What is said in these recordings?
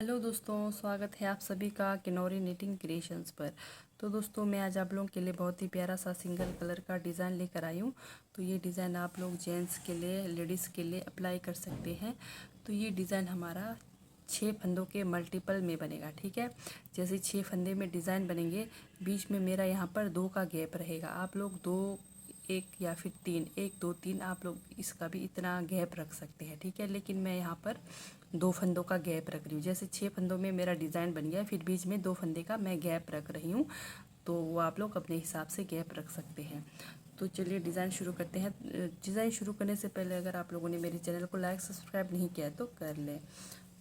Hello दोस्तों, स्वागत है आप सभी का किनौरी निटिंग क्रिएशंस पर। तो दोस्तों, मैं आज आप लोगों के लिए बहुत ही प्यारा सा सिंगल कलर का डिज़ाइन लेकर आई हूँ। तो ये डिज़ाइन आप लोग जेंट्स के लिए, लेडीज़ के लिए अप्लाई कर सकते हैं। तो ये डिज़ाइन हमारा 6 फंदों के मल्टीपल में बनेगा, ठीक है। जैसे 6 फंदे में डिज़ाइन बनेंगे, बीच में मेरा यहाँ पर 2 का गैप रहेगा। आप लोग 2, 1 या फिर 3, 1 2 3 आप लोग इसका भी इतना गैप रख सकते हैं, ठीक है। लेकिन मैं यहाँ पर 2 फंदों का गैप रख रही हूँ। जैसे 6 फंदों में मेरा डिज़ाइन बन गया, फिर बीच में 2 फंदे का मैं गैप रख रही हूँ। तो वो आप लोग अपने हिसाब से गैप रख सकते हैं। तो चलिए डिज़ाइन शुरू करते हैं। डिज़ाइन शुरू करने से पहले अगर आप लोगों ने मेरे चैनल को लाइक सब्सक्राइब नहीं किया तो कर लें।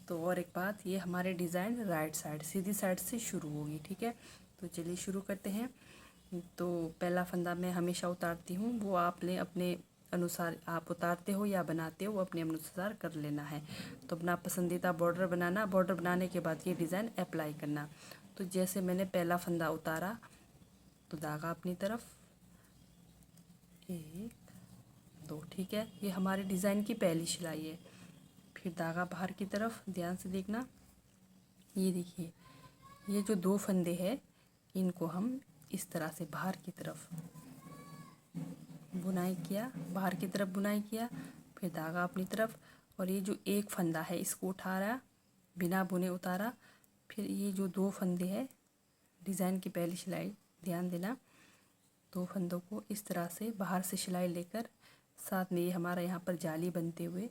तो और एक बात, ये हमारे डिज़ाइन राइट साइड, सीधी साइड से शुरू होगी, ठीक है। तो चलिए शुरू करते हैं। तो पहला फंदा मैं हमेशा उतारती हूँ, वो आपने अपने अनुसार, आप उतारते हो या बनाते हो, वो अपने अनुसार कर लेना है। तो अपना पसंदीदा बॉर्डर बनाना, बॉर्डर बनाने के बाद ये डिज़ाइन अप्लाई करना। तो जैसे मैंने पहला फंदा उतारा तो धागा अपनी तरफ, 1 2, ठीक है। ये हमारे डिज़ाइन की पहली सिलाई है। फिर धागा बाहर की तरफ, ध्यान से देखना। ये देखिए, ये जो 2 फंदे हैं इनको हम इस तरह से बाहर की तरफ बुनाई किया, बाहर की तरफ बुनाई किया, फिर धागा अपनी तरफ। और ये जो एक फंदा है इसको उठाया, बिना बुने उतारा। फिर ये जो 2 फंदे हैं, डिज़ाइन की पहली सिलाई, ध्यान देना। 2 फंदों को इस तरह से बाहर से सिलाई लेकर, साथ में ये हमारा यहाँ पर जाली बनते हुए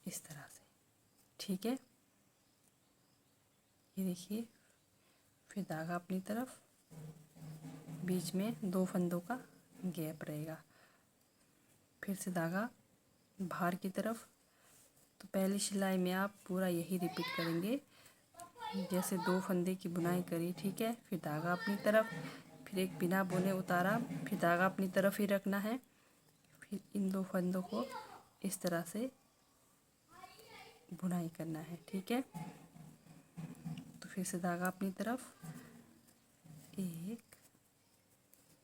इस तरह से, ठीक है। ये देखिए, फिर धागा अपनी तरफ, बीच में 2 फंदों का गैप रहेगा। फिर से धागा बाहर की तरफ। तो पहली सिलाई में आप पूरा यही रिपीट करेंगे, जैसे 2 फंदे की बुनाई करी, ठीक है। फिर धागा अपनी तरफ, फिर एक बिना बुने उतारा, फिर धागा अपनी तरफ ही रखना है। फिर इन 2 फंदों को इस तरह से बुनाई करना है, ठीक है। तो फिर से धागा अपनी तरफ, 1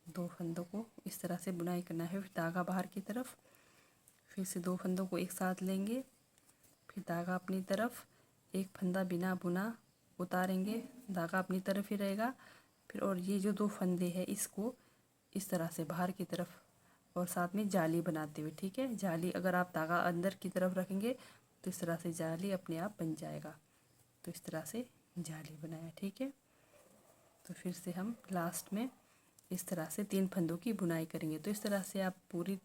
2 फंदों को इस तरह से बुनाई करना है। फिर धागा बाहर की तरफ, फिर से 2 फंदों को एक साथ लेंगे, फिर धागा अपनी तरफ, एक फंदा बिना बुना उतारेंगे, धागा अपनी तरफ ही रहेगा। फिर और ये जो 2 फंदे हैं इसको इस तरह से बाहर की तरफ और साथ में जाली बनाते हुए, ठीक है। जाली अगर आप धागा अंदर की तरफ रखेंगे तो इस तरह से जाली अपने आप बन जाएगा। तो इस तरह से जाली बनाया, ठीक है। तो फिर से हम लास्ट में इस तरह से 3 फंदों की बुनाई करेंगे। तो इस तरह से आप पूरी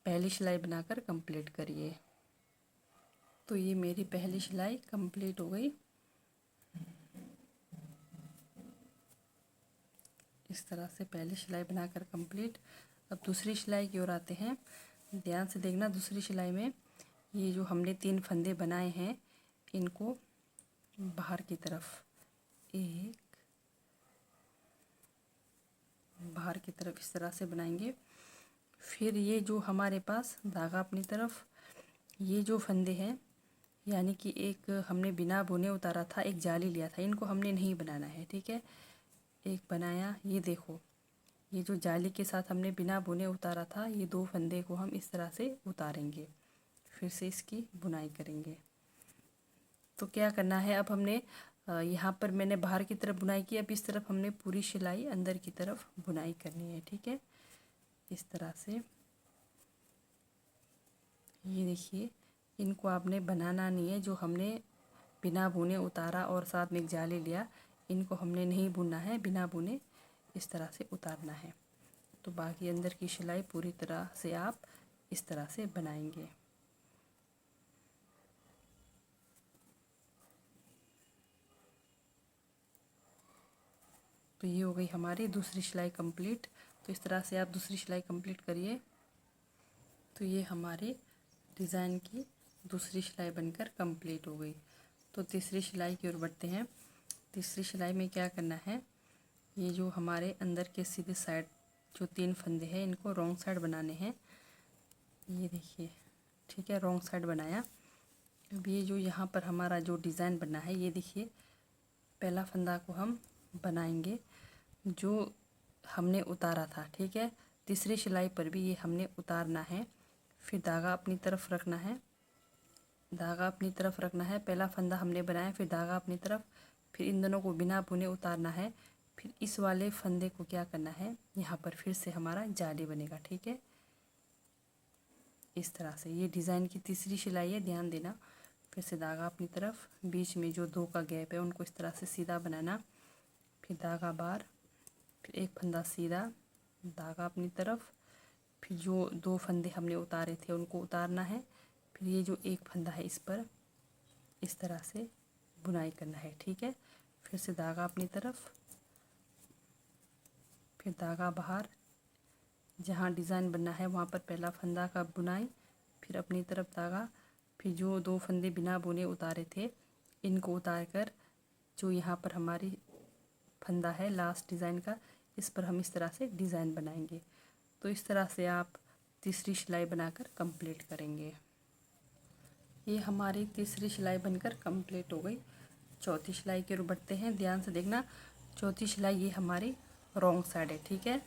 पहली सिलाई बनाकर कंप्लीट करिए। तो ये मेरी पहली सिलाई कंप्लीट हो गई। इस तरह से पहली सिलाई बनाकर कंप्लीट। अब दूसरी सिलाई की ओर आते हैं। ध्यान से देखना, दूसरी सिलाई में ये जो हमने 3 फंदे बनाए हैं इनको बाहर की तरफ, 1 बाहर की तरफ इस तरह से बनाएंगे। फिर ये जो हमारे पास धागा अपनी तरफ, ये जो फंदे हैं, यानी कि एक हमने बिना बुने उतारा था, एक जाली लिया था, इनको हमने नहीं बनाना है, ठीक है। एक बनाया, ये देखो, ये जो जाली के साथ हमने बिना बुने उतारा था, ये 2 फंदे को हम इस तरह से उतारेंगे, फिर से इसकी बुनाई करेंगे। तो क्या करना है, अब हमने यहाँ पर मैंने बाहर की तरफ बुनाई की, अब इस तरफ हमने पूरी सिलाई अंदर की तरफ बुनाई करनी है, ठीक है। इस तरह से ये देखिए, इनको आपने बनाना नहीं है। जो हमने बिना बुने उतारा और साथ में एक जाली लिया, इनको हमने नहीं बुनना है, बिना बुने इस तरह से उतारना है। तो बाकी अंदर की सिलाई पूरी तरह से आप इस तरह से बनाएंगे। तो ये हो गई हमारी दूसरी सिलाई कंप्लीट। तो इस तरह से आप दूसरी सिलाई कंप्लीट करिए। तो ये हमारे डिज़ाइन की दूसरी सिलाई बनकर कंप्लीट हो गई। तो तीसरी सिलाई की ओर बढ़ते हैं। तीसरी सिलाई में क्या करना है, ये जो हमारे अंदर के सीधे साइड जो 3 फंदे हैं इनको रॉन्ग साइड बनाने हैं। ये देखिए, ठीक है, रॉन्ग साइड बनाया। अब ये जो यहाँ पर हमारा जो डिज़ाइन बना है, ये देखिए, पहला फंदा को हम बनाएंगे जो हमने उतारा था, ठीक है। तीसरी सिलाई पर भी ये हमने उतारना है। फिर धागा अपनी तरफ रखना है, धागा अपनी तरफ रखना है। पहला फंदा हमने बनाया, फिर धागा अपनी तरफ, फिर इन दोनों को बिना बुने उतारना है। फिर इस वाले फंदे को क्या करना है, यहाँ पर फिर से हमारा जाली बनेगा। ठीक है, इस तरह से। ये डिज़ाइन की तीसरी सिलाई है, ध्यान देना। फिर से धागा अपनी तरफ, बीच में जो 2 का गैप है उनको इस तरह से सीधा बनाना, फिर धागा बाहर, फिर एक फंदा सीधा, धागा अपनी तरफ, फिर जो 2 फंदे हमने उतारे थे उनको उतारना है। फिर ये जो एक फंदा है इस पर इस तरह से बुनाई करना है। ठीक है, फिर से धागा अपनी तरफ, फिर धागा बाहर, जहाँ डिज़ाइन बनना है वहाँ पर पहला फंदा का बुनाई, फिर अपनी तरफ धागा, फिर जो 2 फंदे बिना बुने उतारे थे इनको उतार कर जो यहाँ पर हमारी फंदा है लास्ट डिज़ाइन का, इस पर हम इस तरह से डिज़ाइन बनाएंगे। तो इस तरह से आप तीसरी सिलाई बनाकर कंप्लीट करेंगे। ये हमारी तीसरी सिलाई बनकर कंप्लीट हो गई। चौथी सिलाई की ओर बढ़ते हैं, ध्यान से देखना। चौथी सिलाई ये हमारी रॉन्ग साइड है। ठीक है,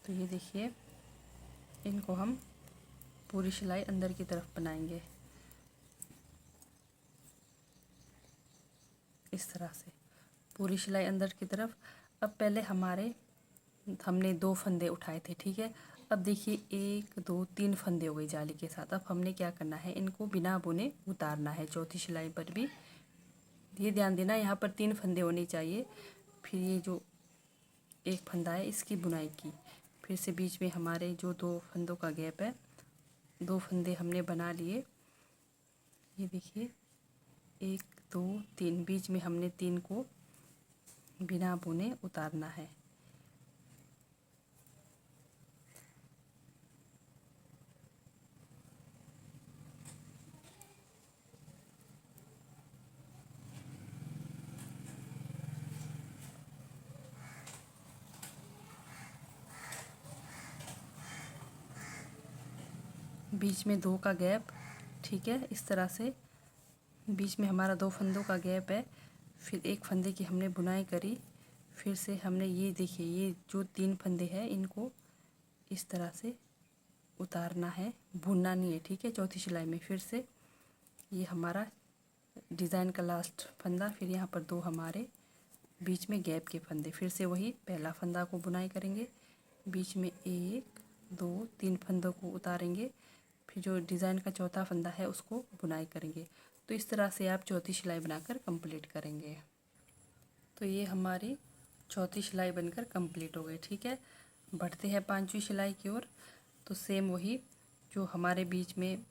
तो ये देखिए, इनको हम पूरी सिलाई अंदर की तरफ बनाएंगे इस तरह से, पूरी सिलाई अंदर की तरफ। अब पहले हमने 2 फंदे उठाए थे। ठीक है, अब देखिए 1 2 3 फंदे हो गए जाली के साथ। अब हमने क्या करना है, इनको बिना बुने उतारना है चौथी सिलाई पर भी। ये ध्यान देना, यहाँ पर 3 फंदे होने चाहिए। फिर ये जो एक फंदा है इसकी बुनाई की, फिर से बीच में हमारे जो 2 फंदों का गैप है, 2 फंदे हमने बना लिए। ये देखिए 1 2 3, बीच में हमने 3 को बिना बुने उतारना है। बीच में 2 का गैप, ठीक है, इस तरह से बीच में हमारा 2 फंदों का गैप है। फिर एक फंदे की हमने बुनाई करी, फिर से हमने ये देखिए ये जो 3 फंदे हैं इनको इस तरह से उतारना है, बुनना नहीं है। ठीक है, चौथी सिलाई में फिर से ये हमारा डिज़ाइन का लास्ट फंदा, फिर यहाँ पर 2 हमारे बीच में गैप के फंदे, फिर से वही पहला फंदा को बुनाई करेंगे, बीच में 1 2 3 फंदों को उतारेंगे, फिर जो डिज़ाइन का चौथा फंदा है उसको बुनाई करेंगे। तो इस तरह से आप चौथी सिलाई बनाकर कंप्लीट करेंगे। तो ये हमारी चौथी सिलाई बनकर कंप्लीट हो गई। ठीक है, बढ़ते हैं 5वीं सिलाई की ओर। तो सेम वही जो हमारे बीच में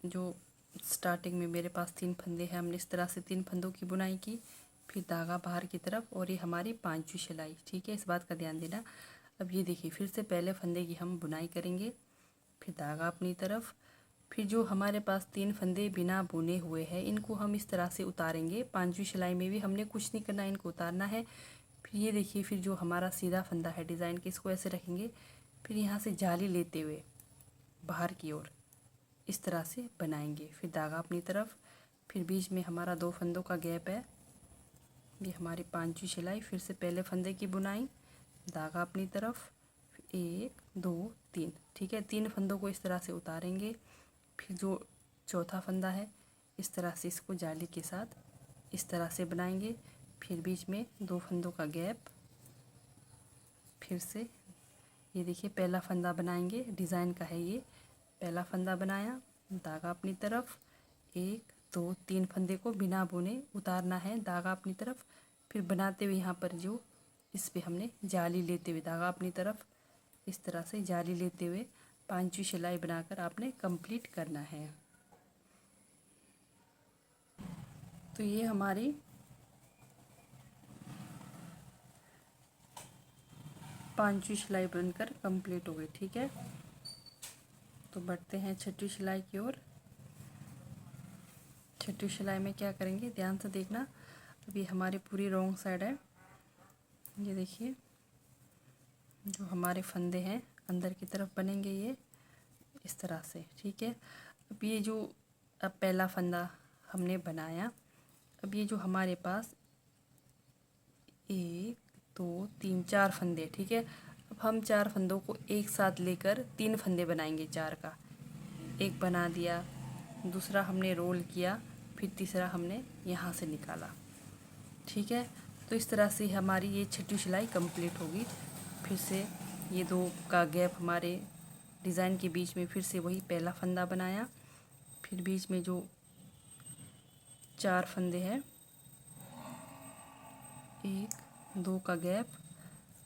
जो स्टार्टिंग में मेरे पास 3 फंदे हैं, हमने इस तरह से 3 फंदों की बुनाई की, फिर धागा बाहर की तरफ, और ये हमारी 5वीं सिलाई। ठीक है, इस बात का ध्यान देना। अब ये देखिए फिर से पहले फंदे की हम बुनाई करेंगे, फिर धागा अपनी तरफ, फिर जो हमारे पास 3 फंदे बिना बुने हुए हैं इनको हम इस तरह से उतारेंगे। 5वीं सिलाई में भी हमने कुछ नहीं करना, इनको उतारना है। फिर ये देखिए फिर जो हमारा सीधा फंदा है डिज़ाइन के, इसको ऐसे रखेंगे, फिर यहाँ से जाली लेते हुए बाहर की ओर इस तरह से बनाएंगे। फिर धागा अपनी तरफ, फिर बीच में हमारा 2 फंदों का गैप है, ये हमारी 5वीं सिलाई। फिर से पहले फंदे की बुनाई, धागा अपनी तरफ, 1 2 3। ठीक है, 3 फंदों को इस तरह से उतारेंगे, फिर जो चौथा फंदा है इस तरह से इसको जाली के साथ इस तरह से बनाएंगे, फिर बीच में 2 फंदों का गैप, फिर से ये देखिए पहला फंदा बनाएंगे, डिज़ाइन का है ये, पहला फंदा बनाया, धागा अपनी तरफ, 1 2 3 फंदे को बिना बुने उतारना है, धागा अपनी तरफ, फिर बनाते हुए यहाँ पर जो इस पे हमने जाली लेते हुए धागा अपनी तरफ इस तरह से जाली लेते हुए 5वीं सिलाई बनाकर आपने कंप्लीट करना है। तो ये हमारी 5वीं सिलाई बनकर कंप्लीट हो गई। ठीक है, तो बढ़ते हैं 6वीं सिलाई की ओर। 6वीं सिलाई में क्या करेंगे, ध्यान से देखना। अभी हमारी पूरी रॉन्ग साइड है, ये देखिए जो हमारे फंदे हैं अंदर की तरफ बनेंगे ये इस तरह से। ठीक है, अब ये जो पहला फंदा हमने बनाया, अब ये जो हमारे पास 1 2 3 4 फंदे, ठीक है, अब हम 4 फंदों को एक साथ लेकर 3 फंदे बनाएंगे। 4 का एक बना दिया, दूसरा हमने रोल किया, फिर तीसरा हमने यहाँ से निकाला। ठीक है, तो इस तरह से हमारी ये छठी सिलाई कंप्लीट होगी। फिर से ये 2 का गैप हमारे डिज़ाइन के बीच में, फिर से वही पहला फंदा बनाया, फिर बीच में जो 4 फंदे हैं, 1 2 का गैप,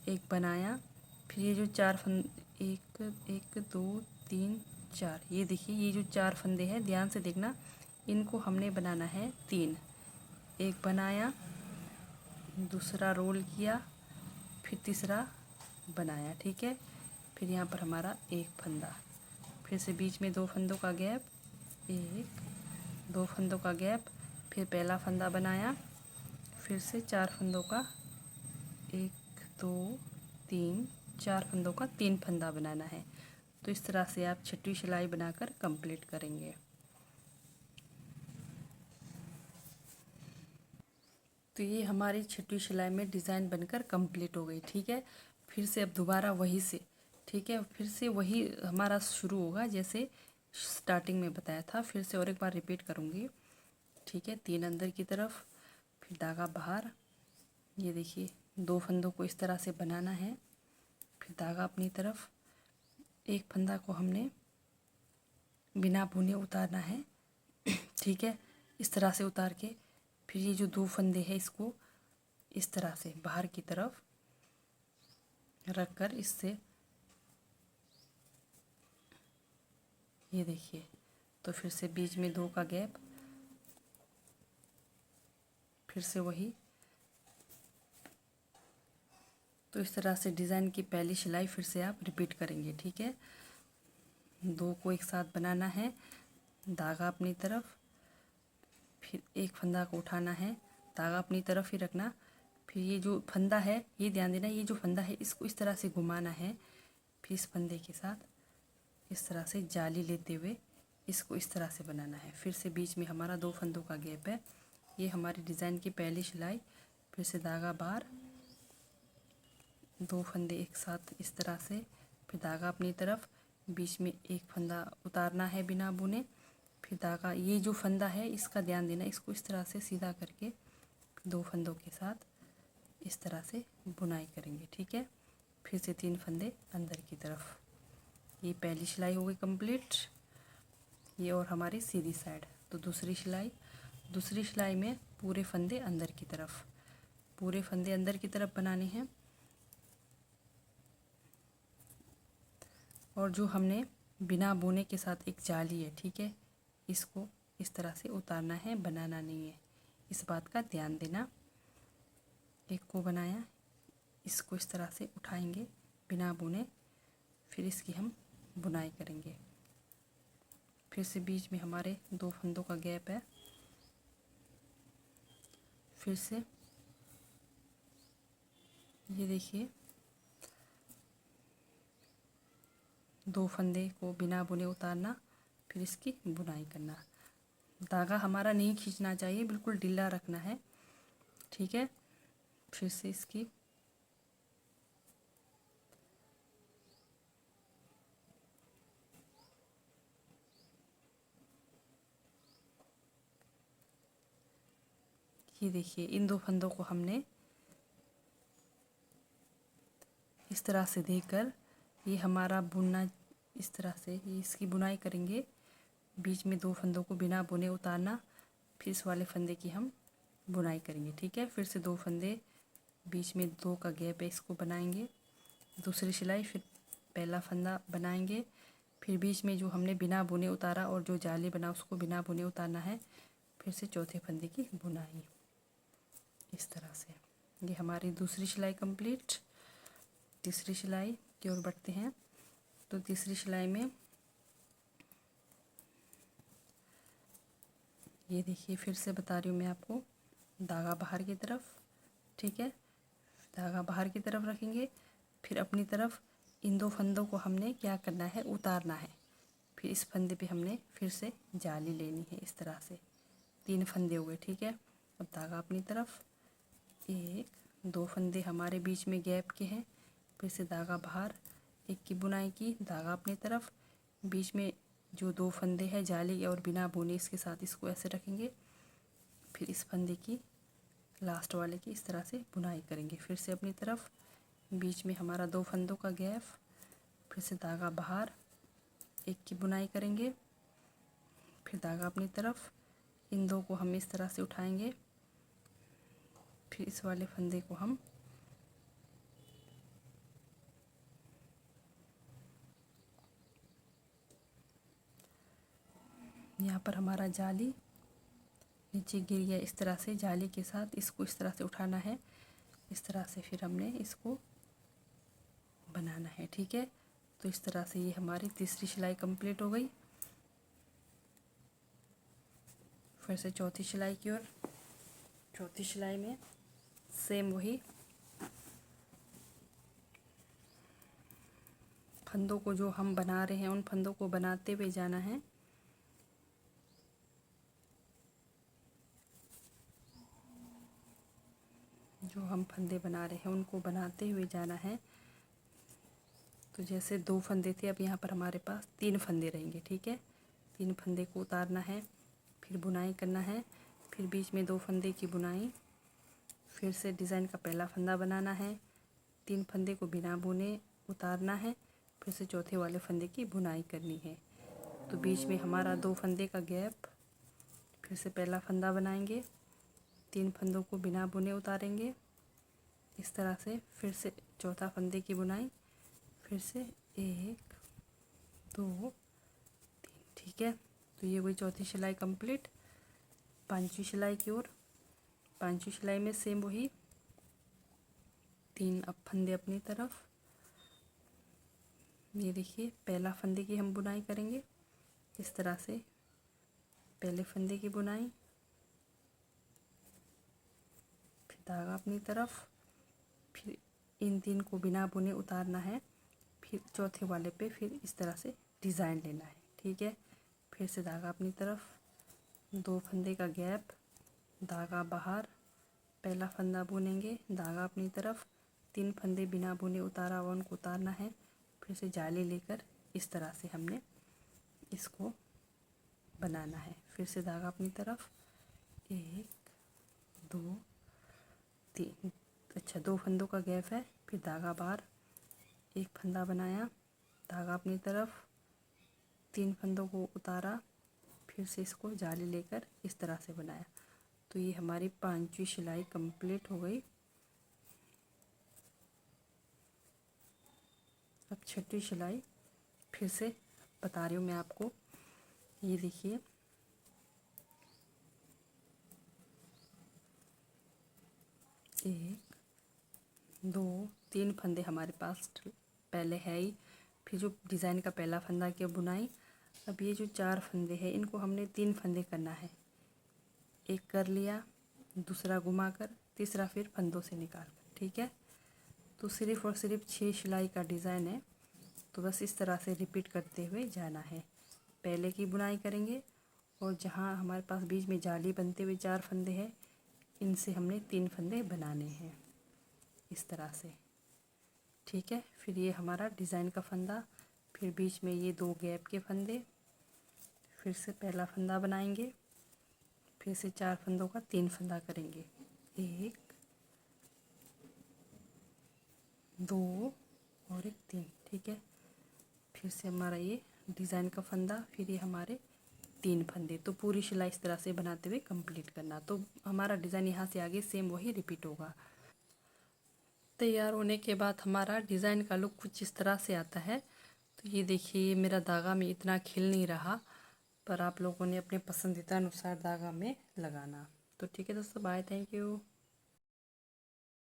एक बनाया, फिर ये जो 4 फंदे, 1 1 2 3 4, ये देखिए ये जो 4 फंदे हैं, ध्यान से देखना, इनको हमने बनाना है 3। एक बनाया, दूसरा रोल किया, फिर तीसरा बनाया। ठीक है, फिर यहाँ पर हमारा एक फंदा, फिर से बीच में 2 फंदों का गैप, 1 2 फंदों का गैप, फिर पहला फंदा बनाया, फिर से 4 फंदों का, 1 2 3 4 फंदों का 3 फंदा बनाना है। तो इस तरह से आप छठी सिलाई बनाकर कंप्लीट करेंगे। तो ये हमारी छठी सिलाई में डिज़ाइन बनकर कंप्लीट हो गई। ठीक है, फिर से अब दोबारा वही से, ठीक है, फिर से वही हमारा शुरू होगा जैसे स्टार्टिंग में बताया था। फिर से और एक बार रिपीट करूँगी। ठीक है, 3 अंदर की तरफ, फिर धागा बाहर, ये देखिए 2 फंदों को इस तरह से बनाना है, फिर धागा अपनी तरफ, एक फंदा को हमने बिना बुने उतारना है। ठीक है, इस तरह से उतार के फिर ये जो 2 फंदे हैं इसको इस तरह से बाहर की तरफ रख कर इससे, ये देखिए, तो फिर से बीच में 2 का गैप, फिर से वही। तो इस तरह से डिज़ाइन की पहली सिलाई फिर से आप रिपीट करेंगे। ठीक है, 2 को एक साथ बनाना है, धागा अपनी तरफ, फिर एक फंदा को उठाना है, धागा अपनी तरफ ही रखना, फिर ये जो फंदा है, ये ध्यान देना, ये जो फंदा है इसको इस तरह से घुमाना है, फिर इस फंदे के साथ इस तरह से जाली लेते हुए इसको इस तरह से बनाना है। फिर से बीच में हमारा 2 फंदों का गैप है। ये हमारी डिज़ाइन की पहली सिलाई। फिर से धागा बाहर, 2 फंदे एक साथ इस तरह से, फिर धागा अपनी तरफ, बीच में एक फंदा उतारना है बिना बुने, फिर धागा, ये जो फंदा है इसका ध्यान देना, इसको इस तरह से सीधा करके 2 फंदों के साथ इस तरह से बुनाई करेंगे। ठीक है, फिर से 3 फंदे अंदर की तरफ। ये पहली सिलाई हो गई कंप्लीट। ये और हमारी सीधी साइड। तो दूसरी सिलाई में पूरे फंदे अंदर की तरफ, पूरे फंदे अंदर की तरफ बनाने हैं। और जो हमने बिना बुने के साथ एक जाली है, ठीक है, इसको इस तरह से उतारना है, बनाना नहीं है, इस बात का ध्यान देना। एक को बनाया, इसको इस तरह से उठाएंगे बिना बुने, फिर इसकी हम बुनाई करेंगे। फिर से बीच में हमारे 2 फंदों का गैप है, फिर से ये देखिए 2 फंदे को बिना बुने उतारना, फिर इसकी बुनाई करना। धागा हमारा नहीं खींचना चाहिए, बिल्कुल ढीला रखना है। ठीक है, फिर से इसकी ये देखिए, इन 2 फंदों को हमने इस तरह से देकर ये हमारा बुनना, इस तरह से ये इसकी बुनाई करेंगे। बीच में 2 फंदों को बिना बुने उतारना, फिर इस वाले फंदे की हम बुनाई करेंगे। ठीक है, फिर से 2 फंदे, बीच में 2 का गैप है, इसको बनाएंगे। दूसरी सिलाई, फिर पहला फंदा बनाएंगे, फिर बीच में जो हमने बिना बुने उतारा और जो जाली बना उसको बिना बुने उतारना है, फिर से चौथे फंदे की बुनाई। इस तरह से ये हमारी दूसरी सिलाई कंप्लीट। तीसरी सिलाई की ओर बढ़ते हैं। तो तीसरी सिलाई में ये देखिए, फिर से बता रही हूँ मैं आपको, धागा बाहर की तरफ, ठीक है, धागा बाहर की तरफ रखेंगे, फिर अपनी तरफ इन 2 फंदों को हमने क्या करना है, उतारना है। फिर इस फंदे पे हमने फिर से जाली लेनी है, इस तरह से 3 फंदे हो गए। ठीक है, अब धागा अपनी तरफ, 1 2 फंदे हमारे बीच में गैप के हैं, फिर से धागा बाहर, एक की बुनाई की, धागा अपनी तरफ, बीच में जो 2 फंदे हैं जाली और बिना बुने इसके साथ इसको ऐसे रखेंगे। फिर इस फंदे की लास्ट वाले की इस तरह से बुनाई करेंगे। फिर से अपनी तरफ बीच में हमारा 2 फंदों का गैप, फिर से धागा बाहर, एक की बुनाई करेंगे, फिर धागा अपनी तरफ, इन 2 को हम इस तरह से उठाएंगे। फिर इस वाले फंदे को हम यहाँ पर हमारा जाली नीचे गिर गया, इस तरह से जाली के साथ इसको इस तरह से उठाना है। इस तरह से फिर हमने इसको बनाना है। ठीक है, तो इस तरह से ये हमारी तीसरी सिलाई कंप्लीट हो गई। फिर से चौथी सिलाई की ओर। चौथी सिलाई में सेम वही फंदों को जो हम बना रहे हैं उन फंदों को बनाते हुए जाना है। जो हम फंदे बना रहे हैं उनको बनाते हुए जाना है। तो जैसे 2 फंदे थे, अब यहाँ पर हमारे पास 3 फंदे रहेंगे। ठीक है, 3 फंदे को उतारना है, फिर बुनाई करना है, फिर बीच में 2 फंदे की बुनाई, फिर से डिज़ाइन का पहला फंदा बनाना है, 3 फंदे को बिना बुने उतारना है, फिर से चौथे वाले फंदे की बुनाई करनी है। तो बीच में हमारा 2 फंदे का गैप, फिर से पहला फंदा बनाएंगे, 3 फंदों को बिना बुने उतारेंगे इस तरह से, फिर से चौथा फंदे की बुनाई, फिर से 1 2 3। ठीक है, तो ये हुई चौथी सिलाई कंप्लीट। पांचवी सिलाई की ओर। पांचवी सिलाई में सेम वही 3 अब फंदे अपनी तरफ। ये देखिए, पहला फंदे की हम बुनाई करेंगे इस तरह से, पहले फंदे की बुनाई, फिर धागा अपनी तरफ, फिर इन 3 को बिना बुने उतारना है, फिर चौथे वाले पे फिर इस तरह से डिज़ाइन लेना है। ठीक है, फिर से धागा अपनी तरफ, 2 फंदे का गैप, धागा बाहर, पहला फंदा बुनेंगे, धागा अपनी तरफ, 3 फंदे बिना बुने उतारा हुआ उनको उतारना है, फिर से जाली लेकर इस तरह से हमने इसको बनाना है। फिर से धागा अपनी तरफ, 1 2 3। अच्छा, 2 फंदों का गैप है, फिर धागा बाहर, एक फंदा बनाया, धागा अपनी तरफ, 3 फंदों को उतारा, फिर से इसको जाली लेकर इस तरह से बनाया। तो ये हमारी 5वीं सिलाई कंप्लीट हो गई। अब 6वीं सिलाई फिर से बता रही हूँ मैं आपको। ये देखिए, एक 2 3 फंदे हमारे पास पहले है ही, फिर जो डिज़ाइन का पहला फंदा किया बुनाई। अब ये जो 4 फंदे हैं इनको हमने 3 फंदे करना है। एक कर लिया, दूसरा घुमाकर, तीसरा फिर फंदों से निकाल कर। ठीक है, तो सिर्फ़ और सिर्फ 6 सिलाई का डिज़ाइन है, तो बस इस तरह से रिपीट करते हुए जाना है। पहले की बुनाई करेंगे और जहाँ हमारे पास बीच में जाली बनते हुए 4 फंदे हैं, इनसे हमने 3 फंदे बनाने हैं इस तरह से। ठीक है, फिर ये हमारा डिज़ाइन का फंदा, फिर बीच में ये 2 गैप के फंदे, फिर से पहला फंदा बनाएंगे, फिर से 4 फंदों का 3 फंदा करेंगे, 1 2 और 1 3। ठीक है, फिर से हमारा ये डिज़ाइन का फंदा, फिर ये हमारे 3 फंदे। तो पूरी सिलाई इस तरह से बनाते हुए कंप्लीट करना। तो हमारा डिज़ाइन यहाँ से आगे सेम वही रिपीट होगा। तैयार होने के बाद हमारा डिज़ाइन का लुक कुछ इस तरह से आता है। तो ये देखिए, मेरा धागा में इतना खिल नहीं रहा, पर आप लोगों ने अपने पसंदीदा अनुसार धागा में लगाना। तो ठीक है दोस्तों, बाय, थैंक यू।